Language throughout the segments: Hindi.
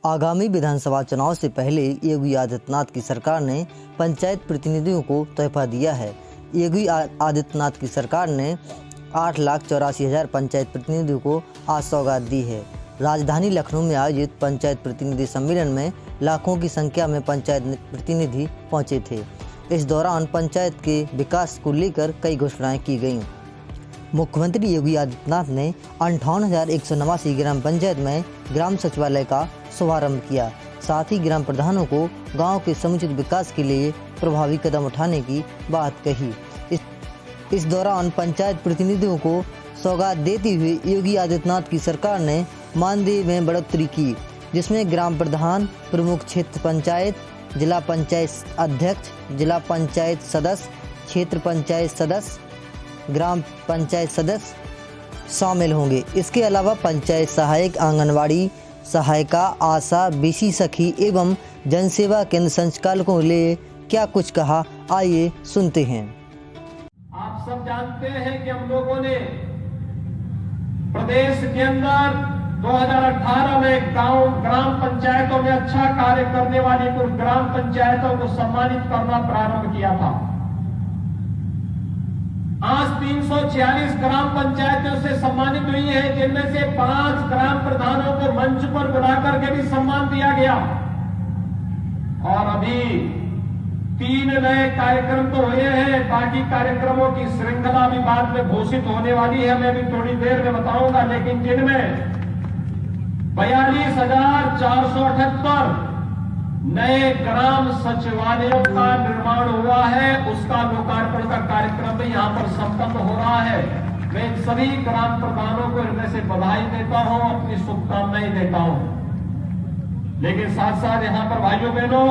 आगामी विधानसभा चुनाव से पहले योगी आदित्यनाथ की सरकार ने पंचायत प्रतिनिधियों को तोहफा दिया है। योगी आदित्यनाथ की सरकार ने 8,84,000 पंचायत प्रतिनिधियों को आज सौगात दी है। राजधानी लखनऊ में आयोजित पंचायत प्रतिनिधि सम्मेलन में लाखों की संख्या में पंचायत प्रतिनिधि पहुंचे थे। इस दौरान पंचायत के विकास को लेकर कई घोषणाएं की गईं। मुख्यमंत्री योगी आदित्यनाथ ने 58,189 ग्राम पंचायत में ग्राम सचिवालय का शुभारंभ किया। साथ ही ग्राम प्रधानों को गांव के समुचित विकास के लिए प्रभावी कदम उठाने की बात कही। इस दौरान पंचायत प्रतिनिधियों को सौगात देते हुए योगी आदित्यनाथ की सरकार ने मानदेय में बढ़ोतरी की, जिसमें ग्राम प्रधान, प्रमुख क्षेत्र पंचायत, जिला पंचायत अध्यक्ष, जिला पंचायत सदस्य, क्षेत्र पंचायत सदस्य, ग्राम पंचायत सदस्य शामिल होंगे। इसके अलावा पंचायत सहायक, आंगनवाड़ी सहायिका, आशा, बीसी सखी एवं जनसेवा केंद्र संचालकों ने क्या कुछ कहा, आइए सुनते हैं। आप सब जानते हैं कि हम लोगों ने प्रदेश के अंदर 2018 में ग्राम पंचायतों में अच्छा कार्य करने वाली कुछ ग्राम पंचायतों को सम्मानित करना प्रारंभ किया था। आज 346 ग्राम पंचायतों से सम्मानित हुई है, जिनमें से 5 ग्राम प्रधानों को मंच पर बुलाकर के भी सम्मान दिया गया और अभी 3 नए कार्यक्रम तो हुए हैं। बाकी कार्यक्रमों की श्रृंखला भी बाद में घोषित होने वाली है, मैं भी थोड़ी देर में बताऊंगा। लेकिन जिनमें 42,478 नए ग्राम सचिवालयों का निर्माण हुआ है, उसका लोकार्पण का कार्यक्रम भी यहां पर संपन्न हो रहा है। मैं इन सभी ग्राम प्रधानों को हृदय से बधाई देता हूं, अपनी शुभकामनाएं देता हूं। लेकिन साथ साथ यहां पर भाइयों बहनों,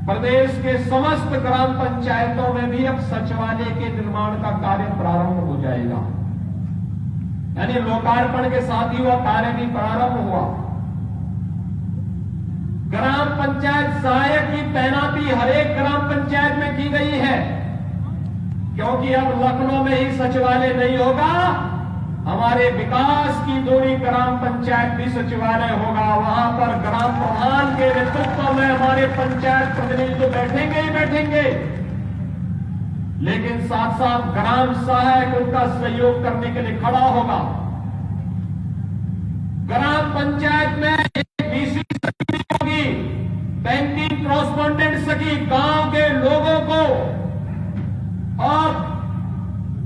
प्रदेश के समस्त ग्राम पंचायतों में भी अब सचिवालय के निर्माण का कार्य प्रारंभ हो जाएगा। यानी लोकार्पण के साथ ही वह कार्य भी प्रारंभ हुआ। ग्राम पंचायत सहायक की तैनाती हर एक ग्राम पंचायत में की गई है, क्योंकि अब लखनऊ में ही सचिवालय नहीं होगा, हमारे विकास की दूरी ग्राम पंचायत भी सचिवालय होगा। वहां पर ग्राम प्रधान के नेतृत्व में हमारे पंचायत प्रतिनिधि तो बैठेंगे ही बैठेंगे, लेकिन साथ साथ ग्राम सहायक उनका सहयोग करने के लिए खड़ा होगा। ग्राम पंचायत में एक बीसी सखी होगी, बैंकिंग कॉरेस्पॉन्डेंट सखी, गांव के लोगों को अब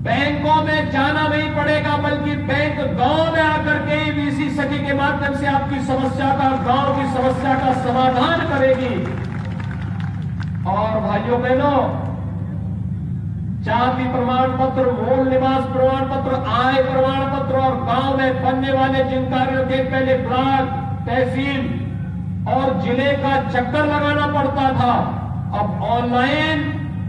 बैंकों में जाना नहीं पड़ेगा, बल्कि बैंक गांव में आकर के ही बीसी सखी के माध्यम से आपकी समस्या का, गांव की समस्या का समाधान करेगी। और भाइयों बहनों, जाति प्रमाण पत्र, मूल निवास प्रमाण पत्र, आय प्रमाण पत्र और गांव में बनने वाले जिन कार्यों के पहले ब्लॉक, तहसील और जिले का चक्कर लगाना पड़ता था, अब ऑनलाइन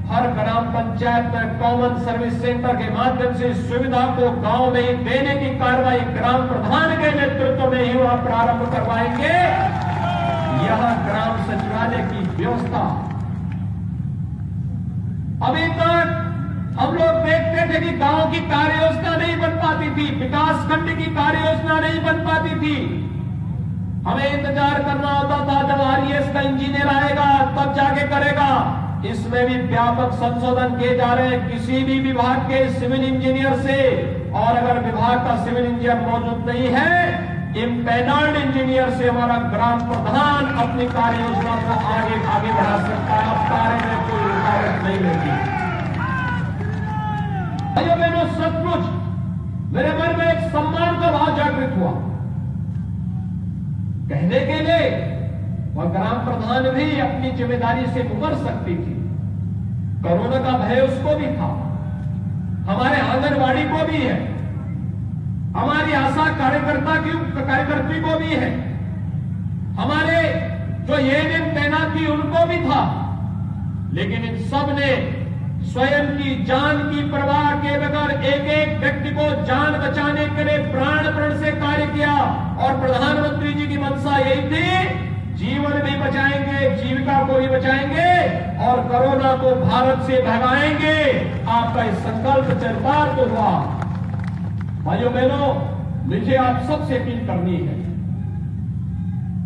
हर ग्राम पंचायत में कॉमन सर्विस सेंटर के माध्यम से सुविधा को गांव में ही देने की कार्रवाई ग्राम प्रधान के नेतृत्व में ही वह प्रारंभ करवाएंगे। यह ग्राम सचिवालय की व्यवस्था। अभी तक हम लोग देखते थे कि गांव की कार्य योजना नहीं बन पाती थी, विकास खंड की कार्य योजना नहीं बन पाती थी। हमें इंतजार करना होता था जब आरईएस का इंजीनियर आएगा तब जाके करेगा। इसमें भी व्यापक संशोधन किए जा रहे हैं। किसी भी विभाग के सिविल इंजीनियर से, और अगर विभाग का सिविल इंजीनियर मौजूद नहीं है, इम्पैनल्ड इंजीनियर से हमारा ग्राम प्रधान अपनी कार्य योजना को आगे बढ़ा सकता है। अब कार्य में कोई रुकावट नहीं रहती। भाइयों बहनों, सचमुच मेरे मन में एक सम्मान का भाव जागृत हुआ। कहने के लिए वह ग्राम प्रधान भी अपनी जिम्मेदारी से मुकर सकती थी। कोरोना का भय उसको भी था, हमारे आंगनवाड़ी को भी है, हमारी आशा कार्यकर्ती को भी है, हमारे जो एएनएम तैनात थी उनको भी था। लेकिन इन सब ने स्वयं की जान की परवाह के बगैर एक एक व्यक्ति को जान बचाने के लिए प्राण से कार्य किया। और प्रधानमंत्री जी की मंशा यही थी, जीवन भी बचाएंगे, जीविका को भी बचाएंगे और कोरोना को भारत से भगाएंगे। आपका इस संकल्प चरितार्थ हुआ। भाइयों बहनों, मुझे आप सबसे अपील करनी है,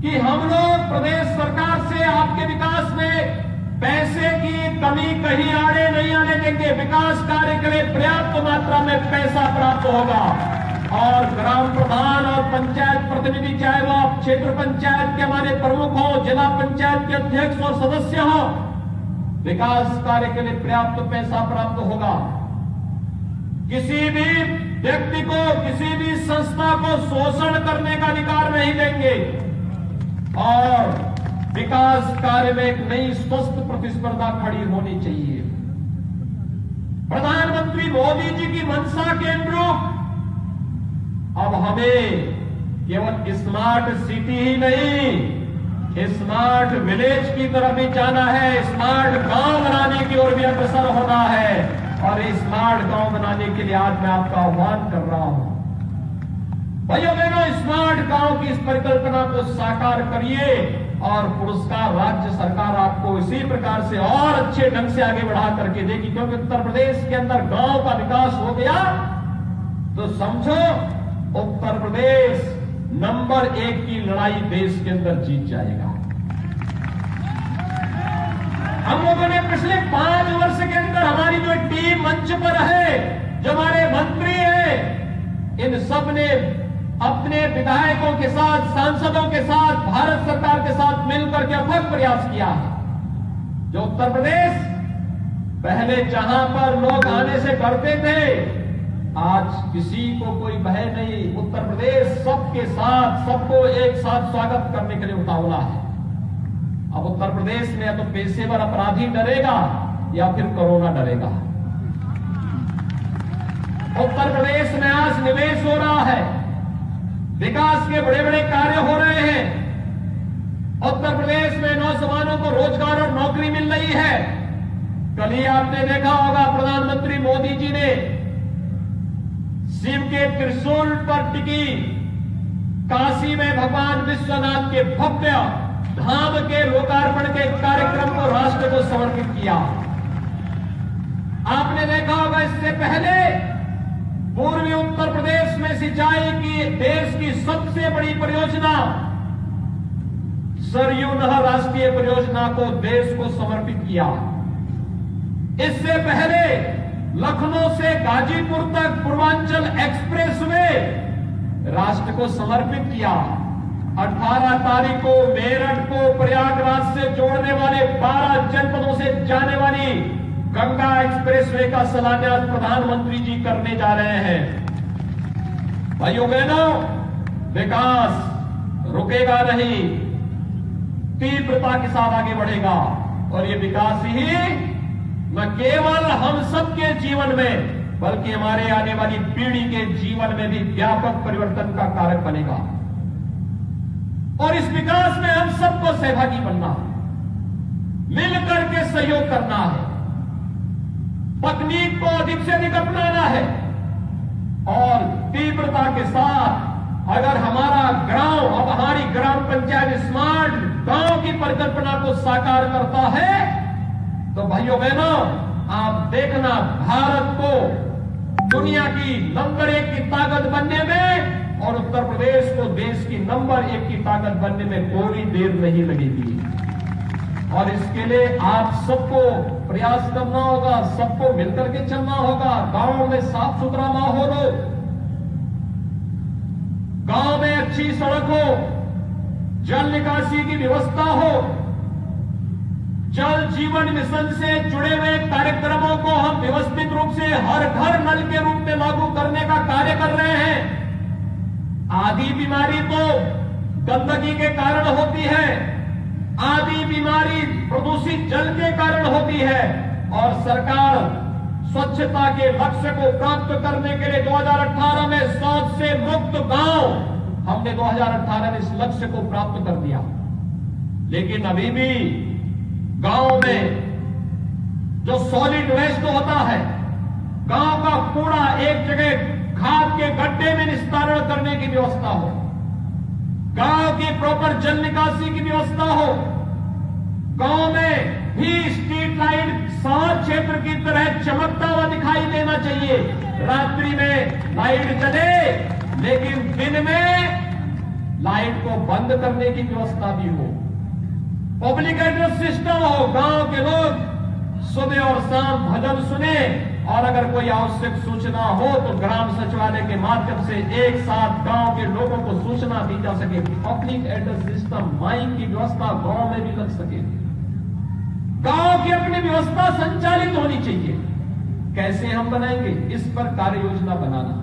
कि हम लोग प्रदेश सरकार से आपके विकास में पैसे की कमी कहीं आड़े नहीं आने देंगे। विकास कार्य के लिए पर्याप्त मात्रा में पैसा प्राप्त होगा और ग्राम प्रधान और पंचायत प्रतिनिधि, चाहे वो आप क्षेत्र पंचायत के हमारे प्रमुख हो, जिला पंचायत के अध्यक्ष और सदस्य हो, विकास कार्य के लिए पर्याप्त पैसा प्राप्त होगा। किसी भी व्यक्ति को, किसी भी संस्था को शोषण करने का अधिकार नहीं देंगे और विकास कार्य में एक नई स्वस्थ प्रतिस्पर्धा खड़ी होनी चाहिए। प्रधानमंत्री मोदी जी की मंशा के अनुरूप अब हमें केवल स्मार्ट सिटी ही नहीं, स्मार्ट विलेज की तरफ भी जाना है, स्मार्ट गांव बनाने की ओर भी अग्रसर होना है। और इस स्मार्ट गांव बनाने के लिए आज मैं आपका आह्वान कर रहा हूं। भाइयों बहनों, स्मार्ट गांव की इस परिकल्पना को साकार करिए और पुरस्कार राज्य सरकार आपको इसी प्रकार से और अच्छे ढंग से आगे बढ़ा करके देगी। क्योंकि उत्तर प्रदेश के अंदर गांव का विकास हो गया तो समझो उत्तर प्रदेश नंबर 1 की लड़ाई देश के अंदर जीत जाएगा। हम लोगों ने पिछले 5 वर्ष के अंदर हमारी जो टीम मंच पर है, जो हमारे मंत्री हैं, इन सब ने अपने विधायकों के साथ, सांसदों के साथ, भारत सरकार के साथ मिलकर के अथक प्रयास किया है। जो उत्तर प्रदेश पहले जहां पर लोग आने से डरते थे, आज किसी को कोई भय नहीं। उत्तर प्रदेश सबके साथ, सबको एक साथ स्वागत करने के लिए उतावला है। अब उत्तर प्रदेश में या तो पेशेवर अपराधी डरेगा या फिर कोरोना डरेगा। उत्तर प्रदेश में आज निवेश हो रहा है, विकास के बड़े बड़े कार्य हो रहे हैं। उत्तर प्रदेश में नौजवानों को रोजगार और नौकरी मिल रही है। कल ही आपने देखा होगा प्रधानमंत्री मोदी जी ने शिव के त्रिशूल पर टिकी काशी में भगवान विश्वनाथ के भव्य धाम के लोकार्पण के कार्यक्रम को राष्ट्र को समर्पित किया। आपने देखा होगा इससे पहले पूर्वी उत्तर प्रदेश में सिंचाई की देश की सबसे बड़ी परियोजना सरयू नहर राष्ट्रीय परियोजना को देश को समर्पित किया। इससे पहले लखनऊ से गाजीपुर तक पूर्वांचल एक्सप्रेसवे राष्ट्र को समर्पित किया। 18 तारीख को मेरठ को प्रयागराज से जोड़ने वाले 12 जनपदों से जाने वाली गंगा एक्सप्रेसवे का शिलान्यास प्रधानमंत्री जी करने जा रहे हैं। भाइयों बहनों, विकास रुकेगा नहीं, तीव्रता के साथ आगे बढ़ेगा और ये विकास ही न केवल हम सबके जीवन में बल्कि हमारे आने वाली पीढ़ी के जीवन में भी व्यापक परिवर्तन का कारक बनेगा। और इस विकास में हम सबको सहभागी बनना है, मिलकर के सहयोग करना है, तकनीक को अधिक से अधिक अपनाना है और तीव्रता के साथ अगर हमारा गांव, अब हमारी ग्राम पंचायत स्मार्ट गांव की परिकल्पना को साकार करता है तो भाइयों बहनों, आप देखना भारत को दुनिया की नंबर 1 की ताकत बनने में और उत्तर प्रदेश को देश की नंबर 1 की ताकत बनने में कोई देर नहीं लगेगी। और इसके लिए आप सबको प्रयास करना होगा, सबको मिलकर के चलना होगा। गांव में साफ सुथरा माहौल हो, गांव में अच्छी सड़क हो, जल निकासी की व्यवस्था हो, जल जीवन मिशन से जुड़े हुए कार्यक्रमों को हम व्यवस्थित रूप से हर घर नल के रूप में लागू करने का कार्य कर रहे हैं। आधी बीमारी तो गंदगी के कारण होती है, आधी बीमारी प्रदूषित जल के कारण होती है और सरकार स्वच्छता के लक्ष्य को प्राप्त करने के लिए 2018 में शौच से मुक्त गांव, हमने 2018 में इस लक्ष्य को प्राप्त कर दिया। लेकिन अभी भी गांव में जो सॉलिड वेस्ट होता है, गांव का कूड़ा एक जगह खाद के गड्ढे में निस्तारण करने की व्यवस्था हो, गांव की प्रॉपर जल निकासी की व्यवस्था हो, गांव में भी स्ट्रीट लाइट शहर क्षेत्र की तरह चमकता हुआ दिखाई देना चाहिए। रात्रि में लाइट जले लेकिन दिन में लाइट को बंद करने की व्यवस्था भी हो, पब्लिक एड्रेस सिस्टम हो, गांव के लोग सुबह और शाम भजन सुने, और अगर कोई आवश्यक सूचना हो तो ग्राम सचिवालय के माध्यम से एक साथ गांव के लोगों को सूचना दी जा सके। पब्लिक एड्रेस सिस्टम, माइक की व्यवस्था गांव में भी लग सके। गांव की अपनी व्यवस्था संचालित होनी चाहिए। कैसे हम बनाएंगे, इस पर कार्य योजना बनाना।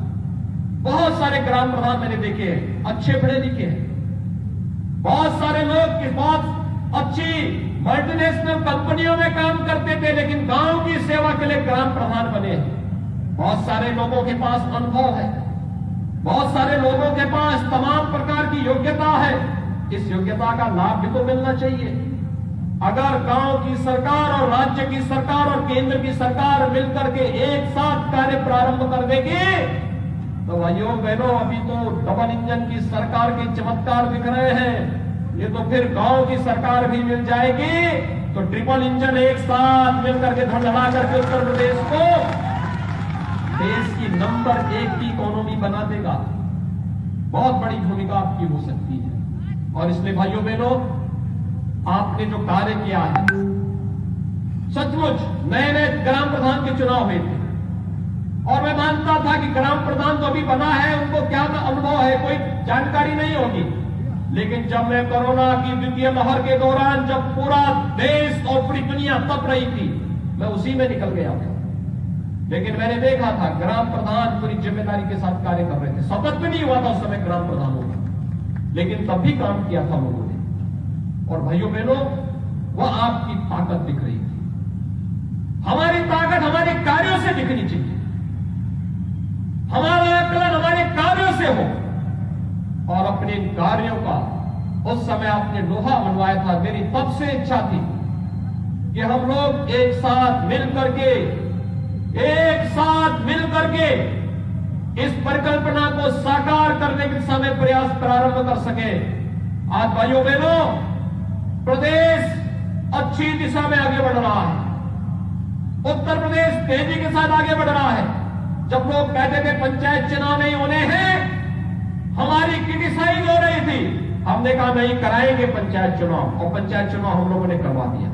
बहुत सारे ग्राम प्रधान मैंने देखे हैं, अच्छे पढ़े लिखे हैं। बहुत सारे लोग की बहुत अच्छी मल्टीनेशनल कंपनियों में काम करते थे, लेकिन गांव की सेवा के लिए ग्राम प्रधान बने हैं। बहुत सारे लोगों के पास अनुभव है, बहुत सारे लोगों के पास तमाम प्रकार की योग्यता है। इस योग्यता का लाभ भी तो मिलना चाहिए। अगर गांव की सरकार और राज्य की सरकार और केंद्र की सरकार मिलकर के एक साथ कार्य प्रारंभ कर देगी, तो भाइयों बहनों, अभी तो डबल इंजन की सरकार के चमत्कार दिख रहे हैं। ये तो फिर गांव की सरकार भी मिल जाएगी तो ट्रिपल इंजन एक साथ मिलकर के धड़धड़ा करके उत्तर प्रदेश को देश की नंबर 1 की इकोनॉमी बना देगा। बहुत बड़ी भूमिका आपकी हो सकती है। और इसलिए भाइयों बहनों, आपने जो कार्य किया है, सचमुच नए नए ग्राम प्रधान के चुनाव हुए थे और मैं मानता था कि ग्राम प्रधान तो अभी बना है, उनको क्या अनुभव है, कोई जानकारी नहीं होगी। लेकिन जब मैं कोरोना की द्वितीय लहर के दौरान, जब पूरा देश और पूरी दुनिया तप रही थी, मैं उसी में निकल गया था। लेकिन मैंने देखा था ग्राम प्रधान पूरी जिम्मेदारी के साथ कार्य कर रहे थे। शपथ भी नहीं हुआ था उस समय ग्राम प्रधान होगा, लेकिन तब भी काम किया था लोगों ने। और भाइयों बहनों, वह आपकी ताकत दिख रही थी। हमारी ताकत हमारे कार्यों से दिखनी चाहिए। हमारा आकलन हमारे कार्यों से हो, और अपने इन कार्यों का उस समय आपने लोहा मनवाया था। मेरी तब से इच्छा थी कि हम लोग एक साथ मिलकर के इस परिकल्पना को साकार करने की दिशा में प्रयास प्रारंभ कर सके। आज भाइयों बहनों, प्रदेश अच्छी दिशा में आगे बढ़ रहा है। उत्तर प्रदेश तेजी के साथ आगे बढ़ रहा है। जब लोग कहते थे पंचायत चुनाव नहीं होने हैं, हमारी क्रिटिसाइज हो रही थी, हमने कहा नहीं कराएंगे पंचायत चुनाव, और पंचायत चुनाव हम लोगों ने करवा दिया।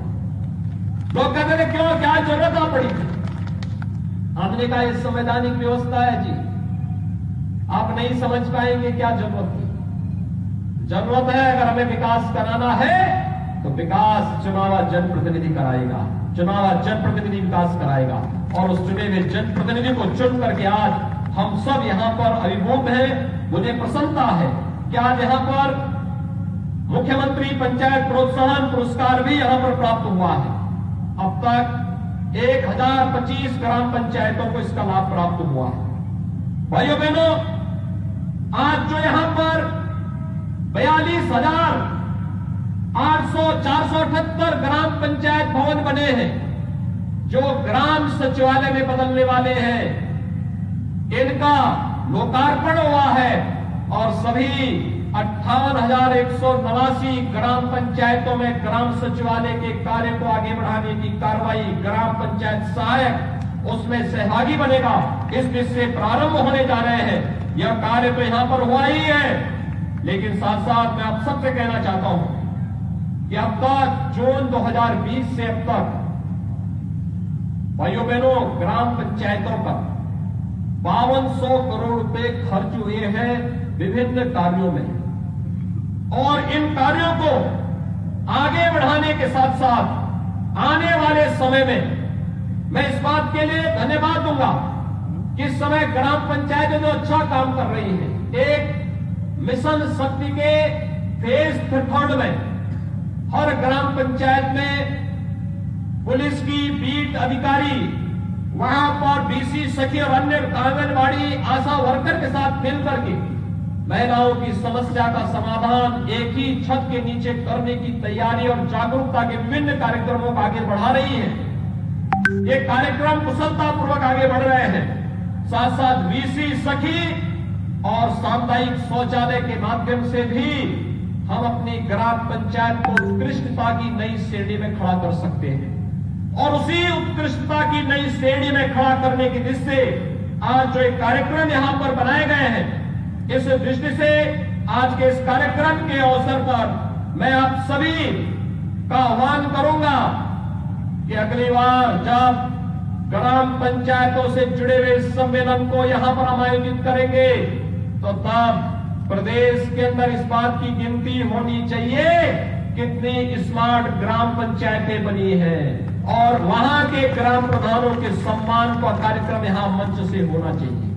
लोग कहते थे क्यों, क्या जरूरत आ पड़ी थी? हमने कहा ये संवैधानिक व्यवस्था है जी, आप नहीं समझ पाएंगे क्या जरूरत है। जरूरत है, अगर हमें विकास कराना है तो विकास चुनावा जनप्रतिनिधि कराएगा, चुनावा जनप्रतिनिधि विकास कराएगा। और उस चुने हुए जनप्रतिनिधि को चुन करके आज हम सब यहां पर अभिभूत हैं। मुझे प्रसन्नता है कि आज यहां पर मुख्यमंत्री पंचायत प्रोत्साहन पुरस्कार भी यहां पर प्राप्त हुआ है। अब तक 1025 ग्राम पंचायतों को इसका लाभ प्राप्त हुआ है। भाइयों बहनों, आज जो यहां पर 42,478 ग्राम पंचायत भवन बने हैं, जो ग्राम सचिवालय में बदलने वाले हैं, इनका लोकार्पण हुआ है। और सभी 58,189 ग्राम पंचायतों में ग्राम सचिवालय के कार्य को आगे बढ़ाने की कार्रवाई ग्राम पंचायत सहायक उसमें सहभागी बनेगा। इस दिन से प्रारंभ होने जा रहे हैं। यह कार्य तो यहां पर हुआ ही है, लेकिन साथ साथ मैं आप सबसे कहना चाहता हूं कि अब तक जून 2020 से अब तक भाइयों बहनों, ग्राम पंचायतों पर 5200 करोड़ रुपए खर्च हुए हैं विभिन्न कार्यों में। और इन कार्यों को आगे बढ़ाने के साथ साथ आने वाले समय में मैं इस बात के लिए धन्यवाद दूंगा कि इस समय ग्राम पंचायतें जो अच्छा काम कर रही हैं। एक मिशन शक्ति के फेज 3 में हर ग्राम पंचायत में पुलिस की बीट अधिकारी वहां पर बीसी सखी और अन्य आंगनबाड़ी आशा वर्कर के साथ मिलकर के महिलाओं की समस्या का समाधान एक ही छत के नीचे करने की तैयारी और जागरूकता के विभिन्न कार्यक्रमों को आगे बढ़ा रही है। ये कार्यक्रम कुशलतापूर्वक आगे बढ़ रहे हैं। साथ साथ बीसी सखी और सामुदायिक शौचालय के माध्यम से भी हम अपनी ग्राम पंचायत को उत्कृष्टता की नई श्रेणी में खड़ा कर सकते हैं। और उसी उत्कृष्टता की नई श्रेणी में खड़ा करने की दृष्टि से आज जो एक कार्यक्रम यहां पर बनाए गए हैं, इस दृष्टि से आज के इस कार्यक्रम के अवसर पर मैं आप सभी का आह्वान करूंगा कि अगली बार जब ग्राम पंचायतों से जुड़े हुए इस सम्मेलन को यहां पर हम आयोजित करेंगे तो तब प्रदेश के अंदर इस बात की गिनती होनी चाहिए कितनी स्मार्ट ग्राम पंचायतें बनी है और वहां के ग्राम प्रधानों के सम्मान का कार्यक्रम यहां मंच से होना चाहिए।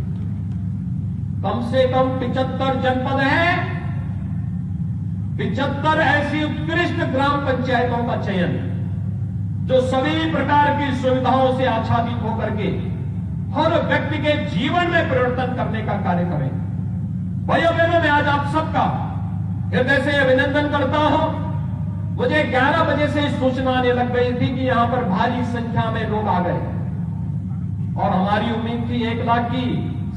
कम से कम 75 जनपद है, 75 ऐसी उत्कृष्ट ग्राम पंचायतों का चयन जो सभी प्रकार की सुविधाओं से आच्छादित होकर के हर व्यक्ति के जीवन में परिवर्तन करने का कार्य करें। भाइयों बहनों, मैं आज आप सबका हृदय से अभिनंदन करता हूं। मुझे 11 बजे से सूचना आने लग गई थी कि यहां पर भारी संख्या में लोग आ गए और हमारी उम्मीद थी 1 लाख की,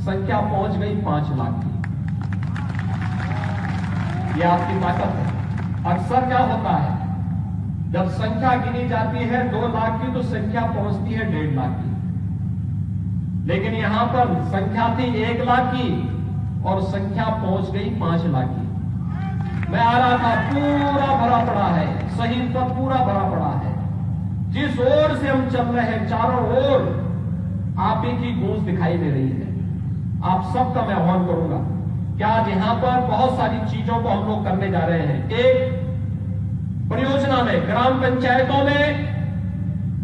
संख्या पहुंच गई 5 लाख की। यह आपकी ताकत है। अक्सर क्या होता है, जब संख्या गिनी जाती है 2 लाख की तो संख्या पहुंचती है 1.5 लाख की, लेकिन यहां पर संख्या थी 1 लाख की और संख्या पहुंच गई 5 लाख की। मैं आ रहा था, पूरा भरा पड़ा है, सही पर पूरा भरा पड़ा है। जिस ओर से हम चल रहे हैं चारों ओर आप ही की गूंज दिखाई दे रही है। आप सबका मैं आह्वान करूंगा कि आज यहां पर बहुत सारी चीजों को हम लोग करने जा रहे हैं। एक परियोजना में ग्राम पंचायतों में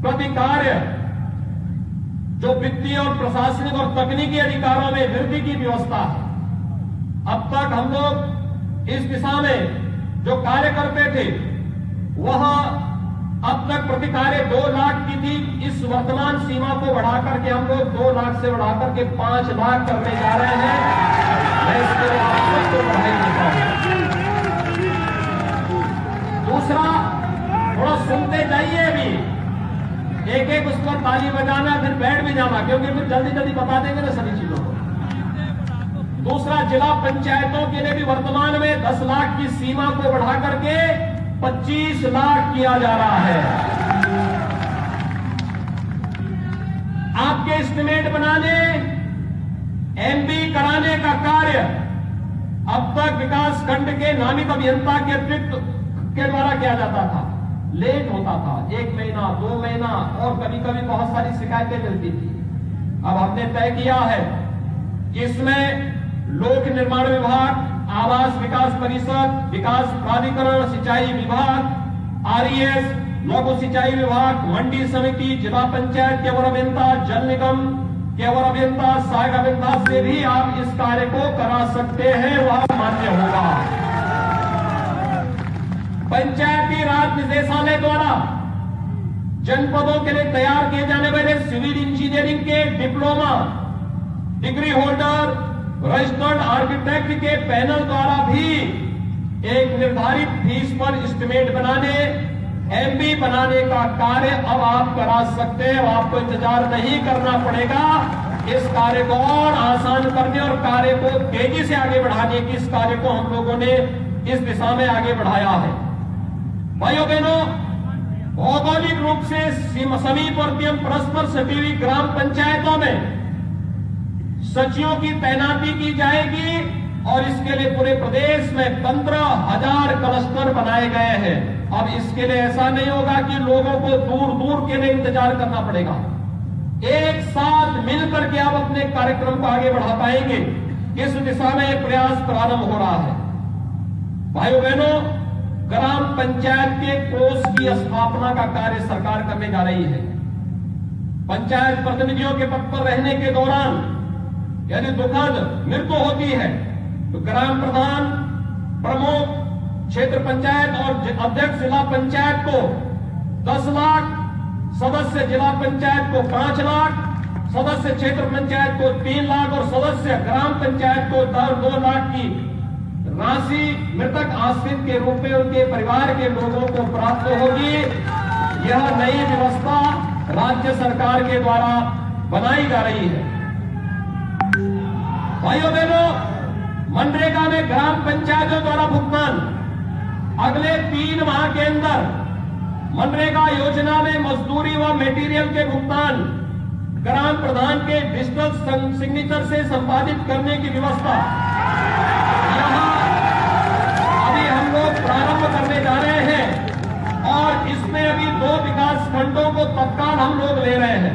प्रति कार्य जो वित्तीय और प्रशासनिक और तकनीकी अधिकारों में वृद्धि की व्यवस्था है। अब तक हम लोग इस दिशा में जो कार्य करते थे वह अब तक प्रति कार्य 2 लाख की थी। इस वर्तमान सीमा को बढ़ाकर के हम लोग 2 लाख से बढ़ाकर के 5 लाख करने जा रहे हैं। मैं इसके लिए आप सबको बधाई देता हूं। दूसरा, थोड़ा सुनते जाइए, अभी एक उस पर ताली बजाना, फिर बैठ भी जाना, क्योंकि फिर जल्दी जल्दी बता देंगे ना सभी चीजों को। दूसरा, जिला पंचायतों के लिए भी वर्तमान में 10 लाख की सीमा को बढ़ा करके 25 लाख किया जा रहा है। आपके एस्टिमेट बनाने, एमबी कराने का कार्य अब तक विकास खंड के नामित अभियंता के अतिरिक्त के द्वारा किया जाता था। लेट होता था, 1 महीना 2 महीना और कभी कभी बहुत सारी शिकायतें मिलती थी। अब हमने तय किया है कि इसमें लोक निर्माण विभाग, आवास विकास परिषद, विकास प्राधिकरण, सिंचाई विभाग, आरईएस, लघु सिंचाई विभाग, मंडी समिति, जिला पंचायत के अवर अभियंता, जल निगम के अवर अभियंता, सहायक अभियंता से भी आप इस कार्य को करा सकते हैं, वह मान्य होगा। पंचायती राज निदेशालय द्वारा जनपदों के लिए तैयार किए जाने वाले सिविल इंजीनियरिंग के diploma degree holder, registered architect के पैनल द्वारा भी एक निर्धारित फीस पर एस्टिमेट बनाने, एमबी बनाने का कार्य अब आप करा सकते हैं। आपको इंतजार नहीं करना पड़ेगा। इस कार्य को और आसान करने और कार्य को तेजी से आगे बढ़ाने की इस कार्य को हम लोगों ने इस दिशा में आगे बढ़ाया है। भाइयों बहनों, भौगोलिक रूप से समीपवर्ती एवं परस्पर सटी हुई ग्राम पंचायतों में सचिवों की तैनाती की जाएगी और इसके लिए पूरे प्रदेश में 15,000 क्लस्टर बनाए गए हैं। अब इसके लिए ऐसा नहीं होगा कि लोगों को दूर दूर के लिए इंतजार करना पड़ेगा। एक साथ मिलकर के आप अपने कार्यक्रम को आगे बढ़ा पाएंगे। इस दिशा में एक प्रयास प्रारंभ हो रहा है। भाइयों बहनों, ग्राम पंचायत के कोष की स्थापना का कार्य सरकार करने जा रही है। पंचायत प्रतिनिधियों के पद पर रहने के दौरान यदि दुखद मृत्यु होती है तो ग्राम प्रधान, प्रमुख, क्षेत्र पंचायत और अध्यक्ष जिला पंचायत को 10 लाख, सदस्य जिला पंचायत को 5 लाख, सदस्य क्षेत्र पंचायत को 3 लाख और सदस्य ग्राम पंचायत को 2 लाख की राशि मृतक आश्रित के रूप में उनके परिवार के लोगों को प्राप्त होगी। यह नई व्यवस्था राज्य सरकार के द्वारा बनाई जा रही है। भाइयों बहनों, मनरेगा में ग्राम पंचायतों द्वारा भुगतान अगले 3 माह के अंदर मनरेगा योजना में मजदूरी व मटेरियल के भुगतान ग्राम प्रधान के डिजिटल सिग्नेचर से संपादित करने की व्यवस्था यहां प्रारंभ करने जा रहे हैं और इसमें अभी 2 विकास खंडों को तत्काल हम लोग ले रहे हैं।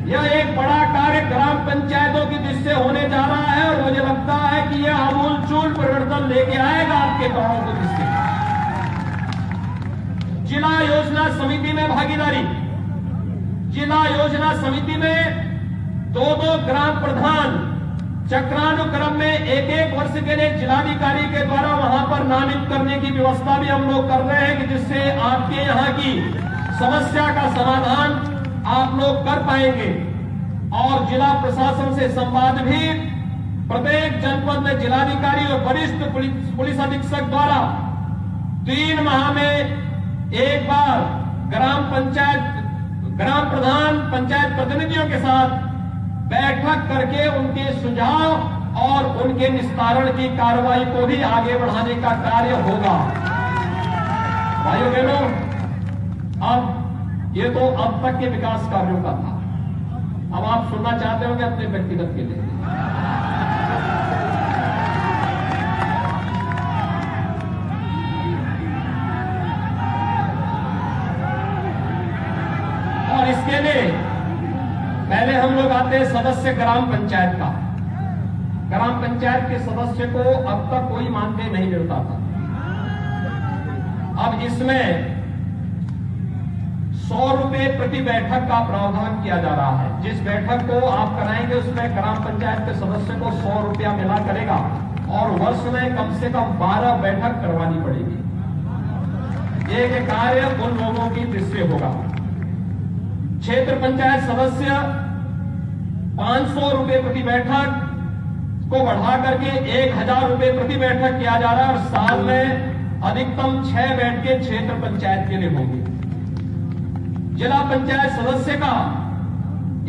यह एक बड़ा कार्य ग्राम पंचायतों की दृष्टि से होने जा रहा है और मुझे लगता है कि यह आमूलचूल परिवर्तन लेके आएगा आपके गांवों को दृष्टि। जिला योजना समिति में भागीदारी, जिला योजना समिति में 2-2 ग्राम प्रधान चक्रानुक्रम में 1-1 वर्ष के लिए जिलाधिकारी के द्वारा वहां पर नामित करने की व्यवस्था भी हम लोग कर रहे हैं कि जिससे आपके यहाँ की समस्या का समाधान आप लोग कर पाएंगे। और जिला प्रशासन से संवाद भी प्रत्येक जनपद में जिलाधिकारी और वरिष्ठ पुलिस अधीक्षक द्वारा 3 माह में एक बार ग्राम प्रधान पंचायत प्रतिनिधियों के साथ बैठक करके उनके सुझाव और उनके निस्तारण की कार्रवाई को भी आगे बढ़ाने का कार्य होगा। भाइयों बहनों, अब ये तो अब तक के विकास कार्यों का था। अब आप सुनना चाहते होंगे अपने व्यक्तिगत के लिए। और इसके लिए पहले हम लोग आते हैं सदस्य ग्राम पंचायत का। ग्राम पंचायत के सदस्य को अब तक कोई मानदेय नहीं मिलता था। अब इसमें 100 रुपए प्रति बैठक का प्रावधान किया जा रहा है। जिस बैठक को आप कराएंगे उसमें ग्राम पंचायत के सदस्य को 100 रुपया मिला करेगा और वर्ष में कम से कम 12 बैठक करवानी पड़ेगी। ये कार्य उन लोगों की दृष्टि होगा। क्षेत्र पंचायत सदस्य 500 रुपए प्रति बैठक को बढ़ा करके 1000 रुपए प्रति बैठक किया जा रहा है और साल में अधिकतम 6 बैठकें क्षेत्र पंचायत के लिए होंगी। जिला पंचायत सदस्य का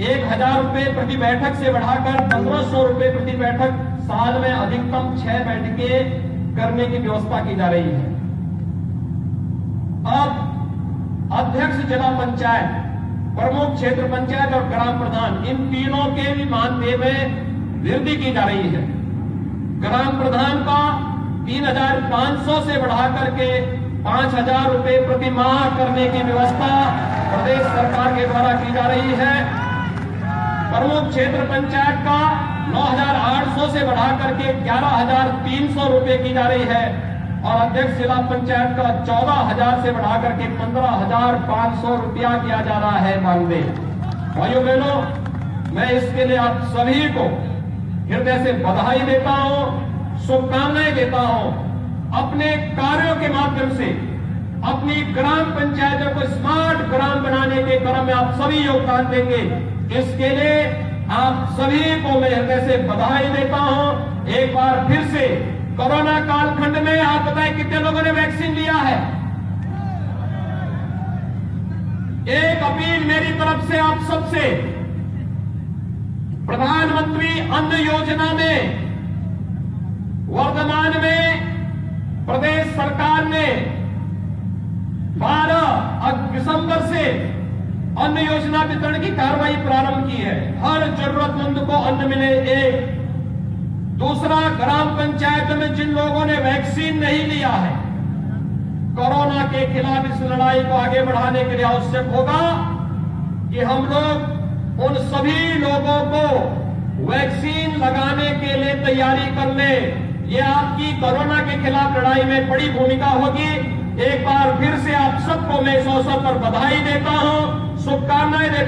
1000 रुपए प्रति बैठक से बढ़ाकर 1500 रुपए प्रति बैठक, साल में अधिकतम 6 बैठकें करने की व्यवस्था की जा रही है। अब अध्यक्ष जिला पंचायत, प्रमुख क्षेत्र पंचायत और ग्राम प्रधान, इन तीनों के भी मानदेय में वृद्धि की जा रही है। ग्राम प्रधान का 3500 से बढ़ाकर के 5000 रुपए प्रति माह करने की व्यवस्था प्रदेश सरकार के द्वारा की जा रही है। प्रमुख क्षेत्र पंचायत का 9800 से बढ़ाकर के 11300 रुपए की जा रही है और अध्यक्ष जिला पंचायत का 14000 से बढ़ाकर के 15500 रुपया किया जा रहा है मानदेय। भाइयों बहनों, मैं इसके लिए आप सभी को हृदय से बधाई देता हूं, शुभकामनाएं देता हूं। अपने कार्यों के माध्यम से अपनी ग्राम पंचायतों को स्मार्ट ग्राम बनाने के क्रम में आप सभी योगदान देंगे। इसके लिए आप सभी को मैं हृदय से बधाई देता हूं। एक बार फिर से कोरोना कालखंड में आप बताएं कितने लोगों ने वैक्सीन लिया है। एक अपील मेरी तरफ से आप सबसे, प्रधानमंत्री अन्न योजना में वर्तमान में प्रदेश सरकार ने 12 दिसंबर से अन्न योजना वितरण की कार्रवाई प्रारंभ की है। हर जरूरतमंद को अन्न मिले, एक। दूसरा, ग्राम पंचायत में जिन लोगों ने वैक्सीन नहीं लिया है, कोरोना के खिलाफ इस लड़ाई को आगे बढ़ाने के लिए आवश्यक होगा कि हम लोग उन सभी लोगों को वैक्सीन लगाने के लिए तैयारी कर ले। ये आपकी कोरोना के खिलाफ लड़ाई में बड़ी भूमिका होगी। एक बार फिर से आप सबको मैं इस अवसर पर बधाई देता हूं, शुभकामनाएं देता हूं।